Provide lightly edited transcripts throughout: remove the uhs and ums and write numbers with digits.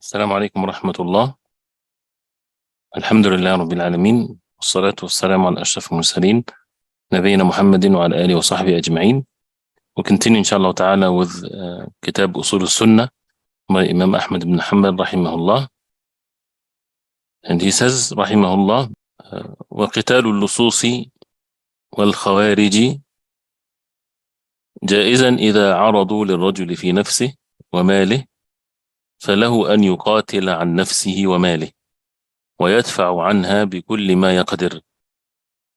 السلام عليكم ورحمة الله. الحمد لله رب العالمين، والصلاة والسلام على أشرف المرسلين نبينا محمد وعلى آله وصحبه أجمعين. We'll continue inshallah ta'ala with كتاب أصول السنة by Imam Ahmad ibn Hanbal rahimahullah. And he says rahimahullah, وقتال اللصوص والخوارج جائزا إذا عرضوا للرجل في نفسه وماله فله أن يقاتل عن نفسه وماله ويدفع عنها بكل ما يقدر،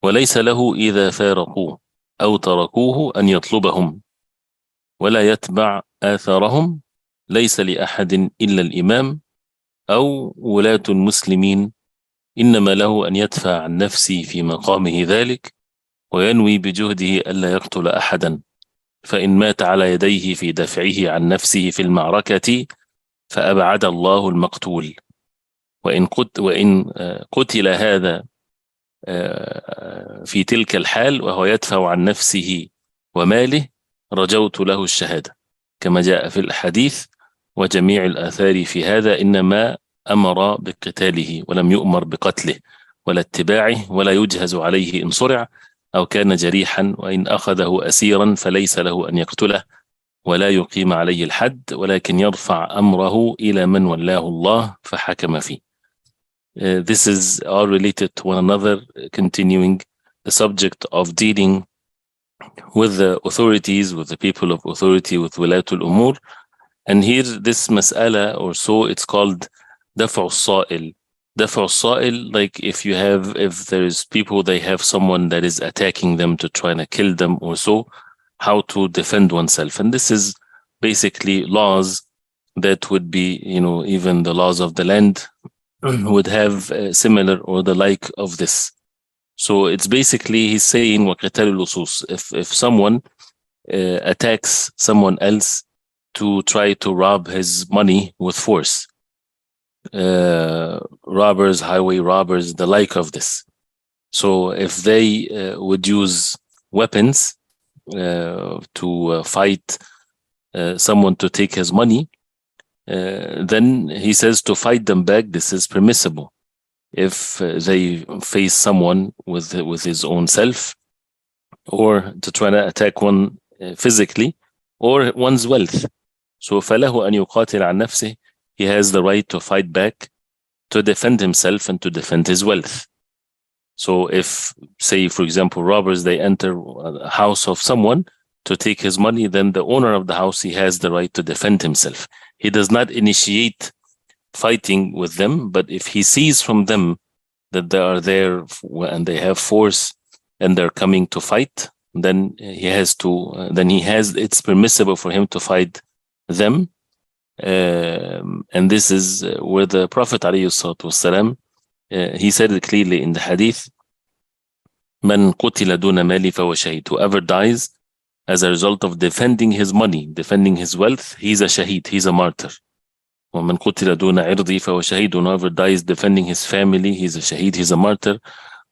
وليس له إذا فارقوه أو تركوه أن يطلبهم ولا يتبع آثارهم، ليس لأحد إلا الإمام أو ولاة المسلمين، إنما له أن يدفع عن نفسه في مقامه ذلك وينوي بجهده ألا يقتل أحدا، فإن مات على يديه في دفعه عن نفسه في المعركة فأبعد الله المقتول، وإن قتل هذا في تلك الحال وهو يدفع عن نفسه وماله رجوت له الشهادة، كما جاء في الحديث. وجميع الآثار في هذا إنما أمر بقتاله ولم يؤمر بقتله ولا اتباعه، ولا يجهز عليه إن صرع أو كان جريحا، وإن أخذه أسيرا فليس له أن يقتله ولا يقيم عليه الحد، ولكن يرفع أمره إلى من ولاه الله فحكم فيه. This is all related to one another, continuing the subject of dealing with the authorities, with the people of authority, with wulatul umur. And here this mas'ala or so, it's called daf'u sa'il. Daf'u sa'il, like if there's people, they have someone that is attacking them to try to kill them or so, how to defend oneself. And this is basically laws that would be, even the laws of the land would have similar or the like of this. So it's basically, he's saying وَقِتَالُ اللُّصُوص, if someone attacks someone else to try to rob his money with force, robbers, highway robbers, the like of this. So if they would use weapons to fight someone to take his money, then he says to fight them back, this is permissible. If they face someone with his own self, or to try to attack one physically, or one's wealth. So فَلَهُ أَنْ يُقَاتِلْ عَنْ نَفْسِهِ, he has the right to fight back, to defend himself and to defend his wealth. So if, say, for example, robbers, they enter a house of someone to take his money, then the owner of the house, he has the right to defend himself. He does not initiate fighting with them, but if he sees from them that they are there and they have force and they're coming to fight, then it's permissible for him to fight them. And this is where the Prophet ﷺ, he said it clearly in the hadith, Man qutila duna mali fahuwa shahid, whoever dies as a result of defending his money, defending his wealth, he's a shaheed, he's a martyr. وَمَنْ قُتِلَ دُونَ عِرْضِي فَهُوَ شَهِيدٌ, whoever dies defending his family, he's a shaheed, he's a martyr.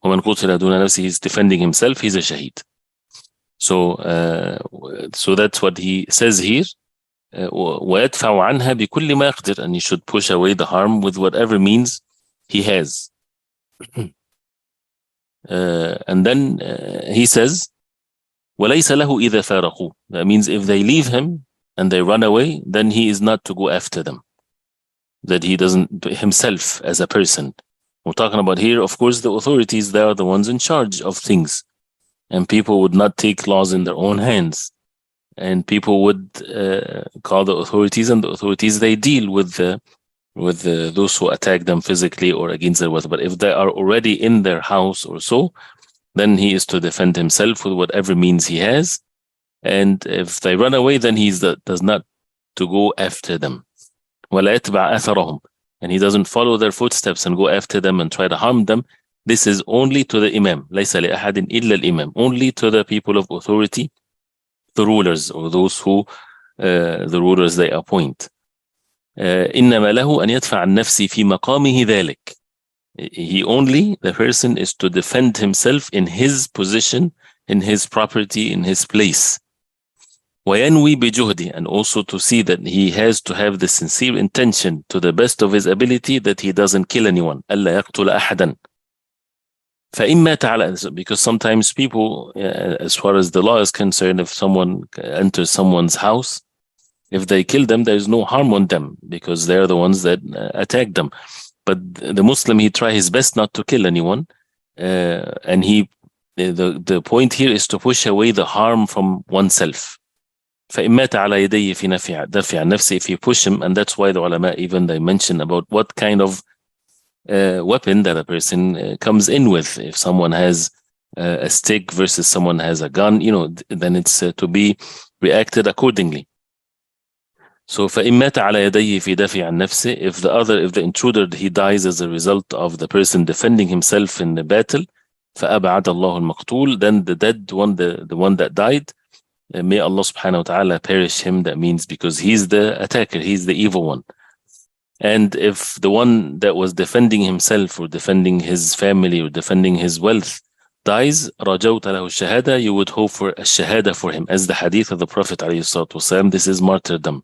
وَمَنْ قُتِلَ دُونَ نَفْسِهِ, he's defending himself, he's a shaheed. So that's what he says here. وَيَدْفَعُ عَنْهَا بِكُلِّ مَا يَقْدِرُ, and he should push away the harm with whatever means he has. And then he says, وَلَيْسَ لَهُ إِذَا فَارَقُوا, that means if they leave him and they run away, then he is not to go after them. That he doesn't, himself as a person. We're talking about here, of course, the authorities, they are the ones in charge of things. And people would not take laws in their own hands. And people would call the authorities, and the authorities, they deal with those who attack them physically or against their wealth. But if they are already in their house or so, then he is to defend himself with whatever means he has. And if they run away, then he does not to go after them. وَلَا يَتْبَعْ أَثَرَهُمْ, and he doesn't follow their footsteps and go after them and try to harm them. This is only to the Imam. لَيْسَ لِأَحَدٍ إِلَّا الْإِمَامِ, only to the people of authority, the rulers, or those who, the rulers they appoint. إِنَّمَا لَهُ أَنْ يَدْفَعَ عَنْ نَفْسِهِ فِي مَقَامِهِ ذَلِكَ, the person is to defend himself in his position, in his property, in his place. وينوي بجهده, and also to see that he has to have the sincere intention to the best of his ability that he doesn't kill anyone. ألا يقتل أحدا. فإن مات على, because sometimes people, as far as the law is concerned, if someone enters someone's house, if they kill them, there is no harm on them because they're the ones that attack them. But the Muslim, he try his best not to kill anyone, and the point here is to push away the harm from oneself. فإن مات على يديه في دفع نفسه, if you push him, and that's why the ulama even they mention about what kind of weapon that a person comes in with. If someone has a stick versus someone has a gun, then it's to be reacted accordingly. So فإن مات على يديه في دفع نفسه, if the intruder, he dies as a result of the person defending himself in the battle, فأبعد الله المقتول, then the dead one, the one that died, may Allah subhanahu wa ta'ala perish him. That means because he's the attacker, he's the evil one. And if the one that was defending himself or defending his family or defending his wealth dies, رجوت له الشهادة, you would hope for a shahada for him, as the hadith of the Prophet ﷺ. This is martyrdom,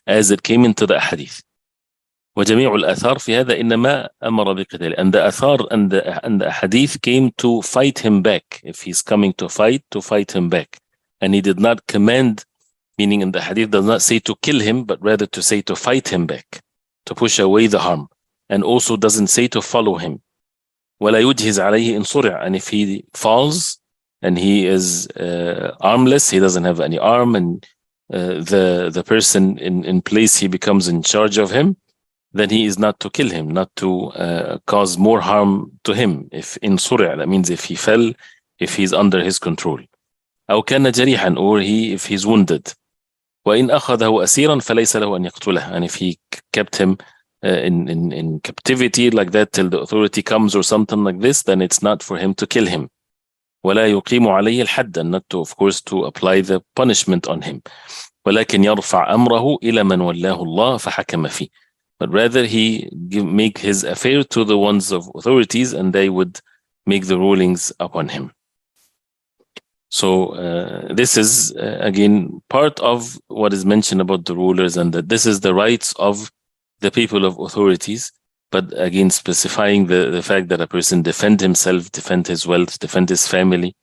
as it came into the hadith. وجميع الآثار في هذا إنما أمر بقتاله. And the athar and the hadith came to fight him back. If he's coming to fight him back. And he did not command, meaning in the hadith does not say to kill him, but rather to say to fight him back, to push away the harm. And also doesn't say to follow him. ولا يجهز عليه إن صرع, and if he falls and he is armless, he doesn't have any arm, and the person in place, he becomes in charge of him, then he is not to kill him, not to cause more harm to him. If in صرع, that means if he fell, if he's under his control. أو كان جريحا, or if he's wounded. وإن أخذه أسيرا فليس له أن يقتله, and if he kept him in captivity like that till the authority comes or something like this, then it's not for him to kill him. ولا يقيم عليه الحد, and not to, of course, to apply the punishment on him. ولكن يرفع أمره إلى من ولاه الله فحكم فيه, but rather he make his affair to the ones of authorities, and they would make the rulings upon him. So this is again part of what is mentioned about the rulers, and that this is the rights of the people of authorities, but again specifying the fact that a person defend himself, defend his wealth, defend his family,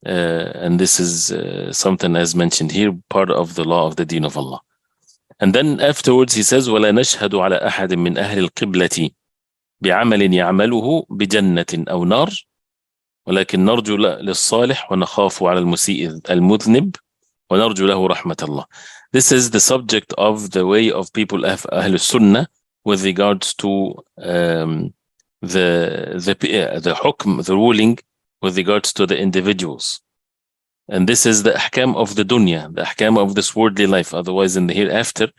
and this is something as mentioned here, part of the law of the deen of Allah. And then afterwards he says, ولا نشهد على أحد من أهل القبلة بعمل يعمله بجنة أو نار ولكن نرجو للصالح ونخاف على المسيء المذنب ونرجو له رحمة الله. This is the subject of the way of people of As-Sunnah with regards to the hukm, the ruling with regards to the individuals. And this is the ahkam of the dunya, the ahkam of this worldly life. Otherwise in the hereafter,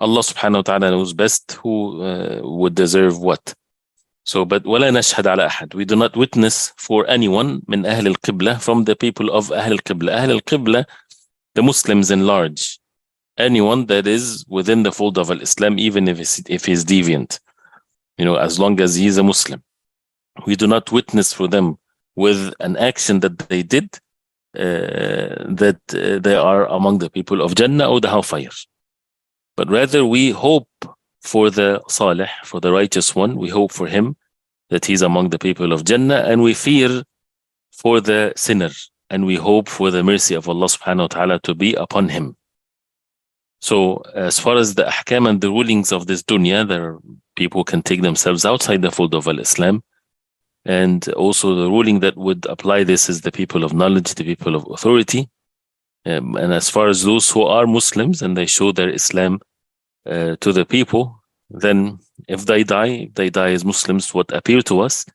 Allah subhanahu wa ta'ala knows best who would deserve what. So, but ولا نشهد على أحد, we do not witness for anyone من أهل القبلة, from the people of أهل القبلة. أهل القبلة, the Muslims in large, anyone that is within the fold of Islam, even if he's deviant, as long as he's a Muslim, we do not witness for them with an action that they did that they are among the people of Jannah or the hellfire. But rather we hope for the Salih, for the righteous one, we hope for him that he's among the people of Jannah, and we fear for the sinner, and we hope for the mercy of Allah subhanahu wa ta'ala to be upon him. So as far as the ahkam and the rulings of this dunya, there are people who can take themselves outside the fold of Islam, and also the ruling that would apply this is the people of knowledge, the people of authority. And as far as those who are Muslims and they show their Islam to the people, then if they die as Muslims, what appear to us,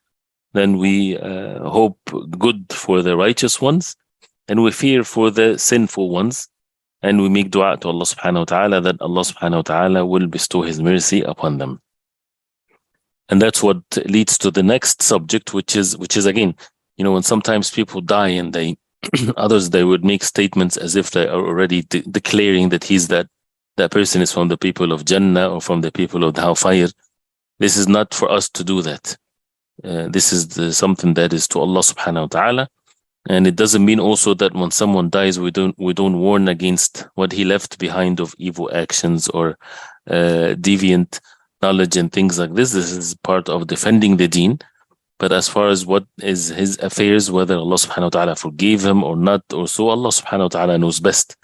then we hope good for the righteous ones, and we fear for the sinful ones, and we make dua to Allah subhanahu wa ta'ala that Allah subhanahu wa ta'ala will bestow his mercy upon them. And that's what leads to the next subject, which is again, when sometimes people die and they others, they would make statements as if they are already declaring that that person is from the people of Jannah or from the people of the hellfire. This is not for us to do that. This is something that is to Allah subhanahu wa ta'ala. And it doesn't mean also that when someone dies, we don't warn against what he left behind of evil actions or deviant knowledge and things like this. This is part of defending the deen. But as far as what is his affairs, whether Allah subhanahu wa ta'ala forgave him or not, or so, Allah subhanahu wa ta'ala knows best.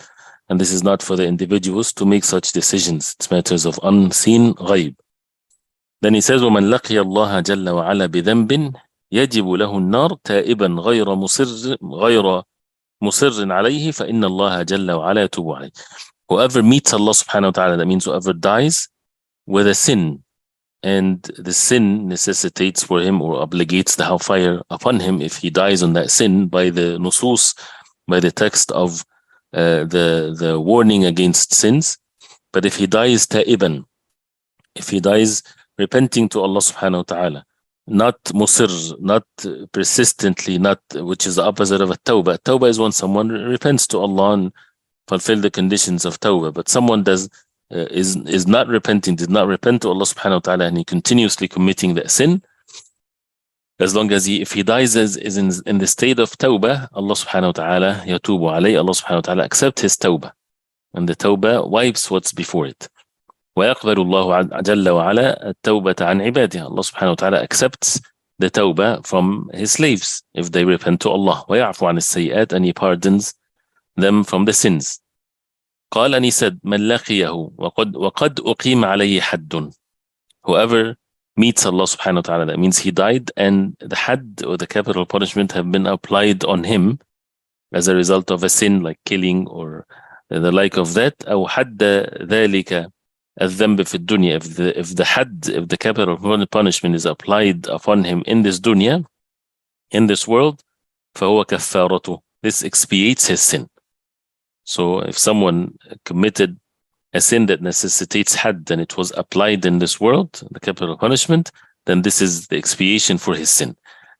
And this is not for the individuals to make such decisions. It's matters of unseen ghaib. Then he says, وَمَنْ لَقِيَ اللَّهَ جَلَّ وَعَلَى بِذَنْبٍ يجب له النار تائبا غير مصر عليه فإن الله جل وعلا يتوب عليه. Whoever meets Allah subhanahu wa ta'ala, that means whoever dies with a sin, and the sin necessitates for him or obligates the hellfire upon him if he dies on that sin by the nusus, by the text of the warning against sins. But if he dies ta'iban, if he dies repenting to Allah subhanahu wa ta'ala, not musir, not persistently, not, which is the opposite of a tawbah. Tawbah is when someone repents to Allah and fulfill the conditions of tawbah. But someone is not repenting, did not repent to Allah subhanahu wa ta'ala, and he continuously committing that sin. As long as if he dies is in the state of tawbah, Allah subhanahu wa ta'ala yatubu alayhi, Allah subhanahu wa ta'ala accept his tawbah. And the tawbah wipes what's before it. ويقبل الله جل وعلا التوبة عن عباده. Allah subhanahu wa ta'ala accepts the tawbah from his slaves if they repent to Allah. ويعفو عن السيئات, and he pardons them from the sins. قال, and he said, من لقيه وقد أقيم عليه حد. Whoever meets Allah subhanahu wa ta'ala, that means he died and the had or the capital punishment have been applied on him as a result of a sin like killing or the like of that. أو حد ذلك الذنب في الدنيا. If the capital punishment is applied upon him in this dunya, in this world, فهو كفارته. This expiates his sin. So if someone committed a sin that necessitates had, and it was applied in this world, the capital punishment, then this is the expiation for his sin.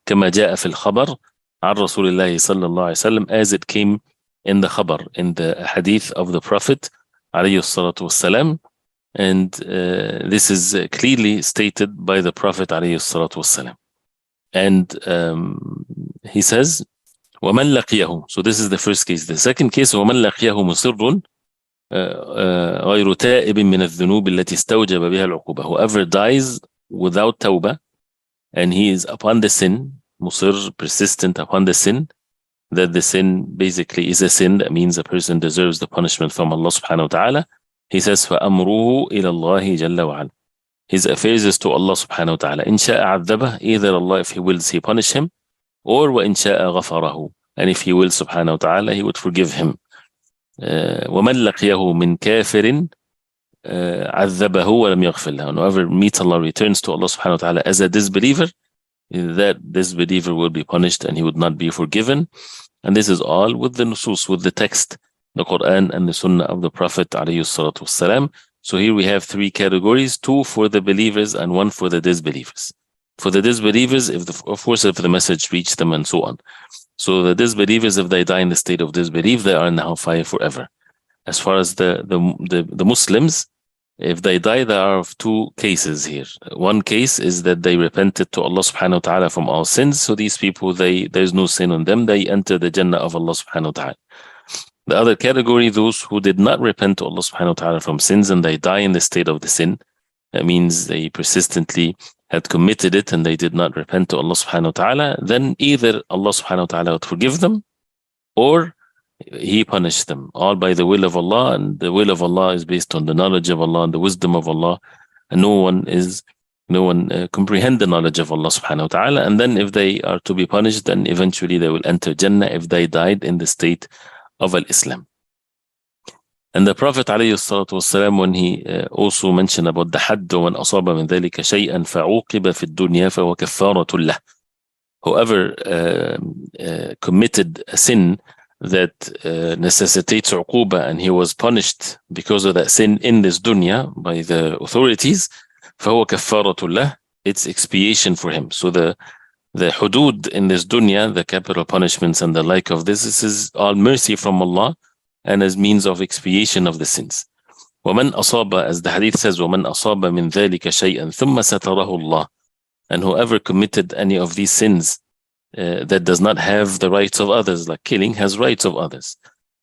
كما جاء في الخبر عن رسول الله صلى الله عليه وسلم, as it came in the khabar, in the hadith of the Prophet عليه الصلاة والسلام. And this is clearly stated by the Prophet عليه الصلاة والسلام. And he says, وَمَنْ لَقِيَهُ. So this is the first case. The second case, وَمَنْ لَقِيَهُ مُصِرٌ غَيْرُ تَائِبٍ مِنَ الذُّنُوبِ الَّتِي اسْتَوْجَبَ بِهَا الْعُقُوبَةِ. Whoever dies without tawbah, and he is upon the sin, musir, persistent upon the sin, that the sin basically is a sin, that means a person deserves the punishment from Allah subhanahu wa ta'ala. He says, فَأَمْرُهُ إِلَى اللَّهِ جَلَّ وَعَلَى. His affairs is to Allah subhanahu wa ta'ala. إِنْ شَاءَ عَذَّبَهُ, either Allah, if he wills, he punish him, or وَإِنْ شَاءَ غَفَرَهُ, and if he will subhanahu wa ta'ala, he would forgive him. وَمَنْ لَقِيَهُ مِنْ كَافِرٍ عَذَّبَهُ وَلَمْ يَغْفِرْ لَهُ. Whoever meets Allah, returns to Allah subhanahu wa ta'ala as a disbeliever, that disbeliever will be punished and he would not be forgiven. And this is all with the nusus, with the text, the Quran and the Sunnah of the Prophet alayhi salatu wassalam. So here we have three categories, two for the believers and one for the disbelievers. For the disbelievers, of course, if the message reached them and so on. So the disbelievers, if they die in the state of disbelief, they are in the hellfire forever. As far as the Muslims, if they die, there are two cases here. One case is that they repented to Allah subhanahu wa ta'ala from all sins. So these people, there's no sin on them. They enter the Jannah of Allah subhanahu wa ta'ala. The other category, those who did not repent to Allah subhanahu wa ta'ala from sins and they die in the state of the sin. That means they persistently had committed it and they did not repent to Allah subhanahu wa ta'ala. Then either Allah subhanahu wa ta'ala would forgive them or he punished them, all by the will of Allah. And the will of Allah is based on the knowledge of Allah and the wisdom of Allah. And no one comprehend the knowledge of Allah subhanahu wa ta'ala. And then if they are to be punished, then eventually they will enter Jannah if they died in the state of Al-Islam. And the Prophet ﷺ, when he also mentioned about the hadd, وَمَنْ أَصَابَ مِنْ ذَلِكَ شَيْئًا فَعُوقِبَ فِي الدُّنْيَا فَهُوَ كَفَّارَةٌ لَهُ. Whoever committed a sin that necessitates uquba and he was punished because of that sin in this dunya by the authorities, فَهُوَ كَفَّارَةٌ لَهُ. It's expiation for him. So the hudud in this dunya, the capital punishments and the like of this is all mercy from Allah and as means of expiation of the sins. وَمَنْ أَصَابَ, as the hadith says, وَمَنْ أَصَابَ مِنْ ذَلِكَ شَيْئًا ثُمَّ سَتَرَهُ اللَّهُ. And whoever committed any of these sins that does not have the rights of others, like killing has rights of others.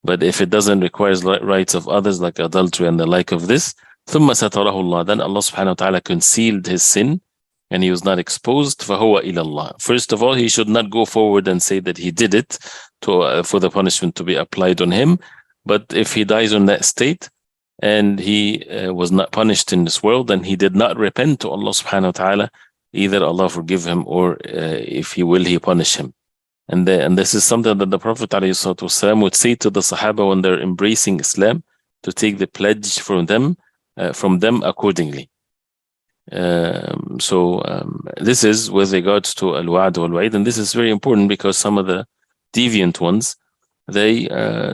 But if it doesn't require rights of others, like adultery and the like of this, ثم ستره الله, then Allah subhanahu wa ta'ala concealed his sin and he was not exposed. فهو إلى الله. First of all, he should not go forward and say that he did it for the punishment to be applied on him. But if he dies on that state and he was not punished in this world and he did not repent to Allah subhanahu wa ta'ala, either Allah forgive him or if he will, he punish him. And this is something that the Prophet ﷺ would say to the Sahaba when they're embracing Islam, to take the pledge from them accordingly. This is with regards to al-wa'd wal-wa'id, and this is very important because some of the deviant ones, they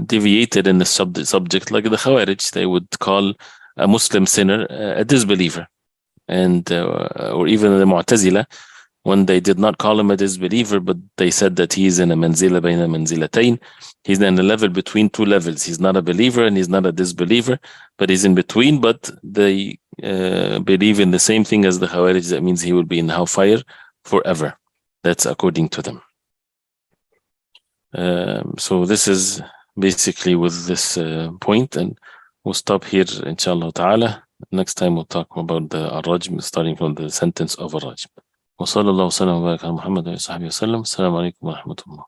deviated in the subject, like the Khawarij. They would call a Muslim sinner a disbeliever, and or even the Mu'tazila, when they did not call him a disbeliever, but they said that he is in a manzila bayna manzilatayn. He's in a level between two levels. He's not a believer and he's not a disbeliever, but he's in between. But they believe in the same thing as the Khawarij. That means he will be in hellfire forever. That's according to them. So this is basically with this point, and we'll stop here, inshallah ta'ala. Next time we'll talk about the al-rajm, starting from the sentence of al-rajm. وصلى الله وسلم وبارك على محمد وصحبه وسلم. السلام عليكم ورحمة الله.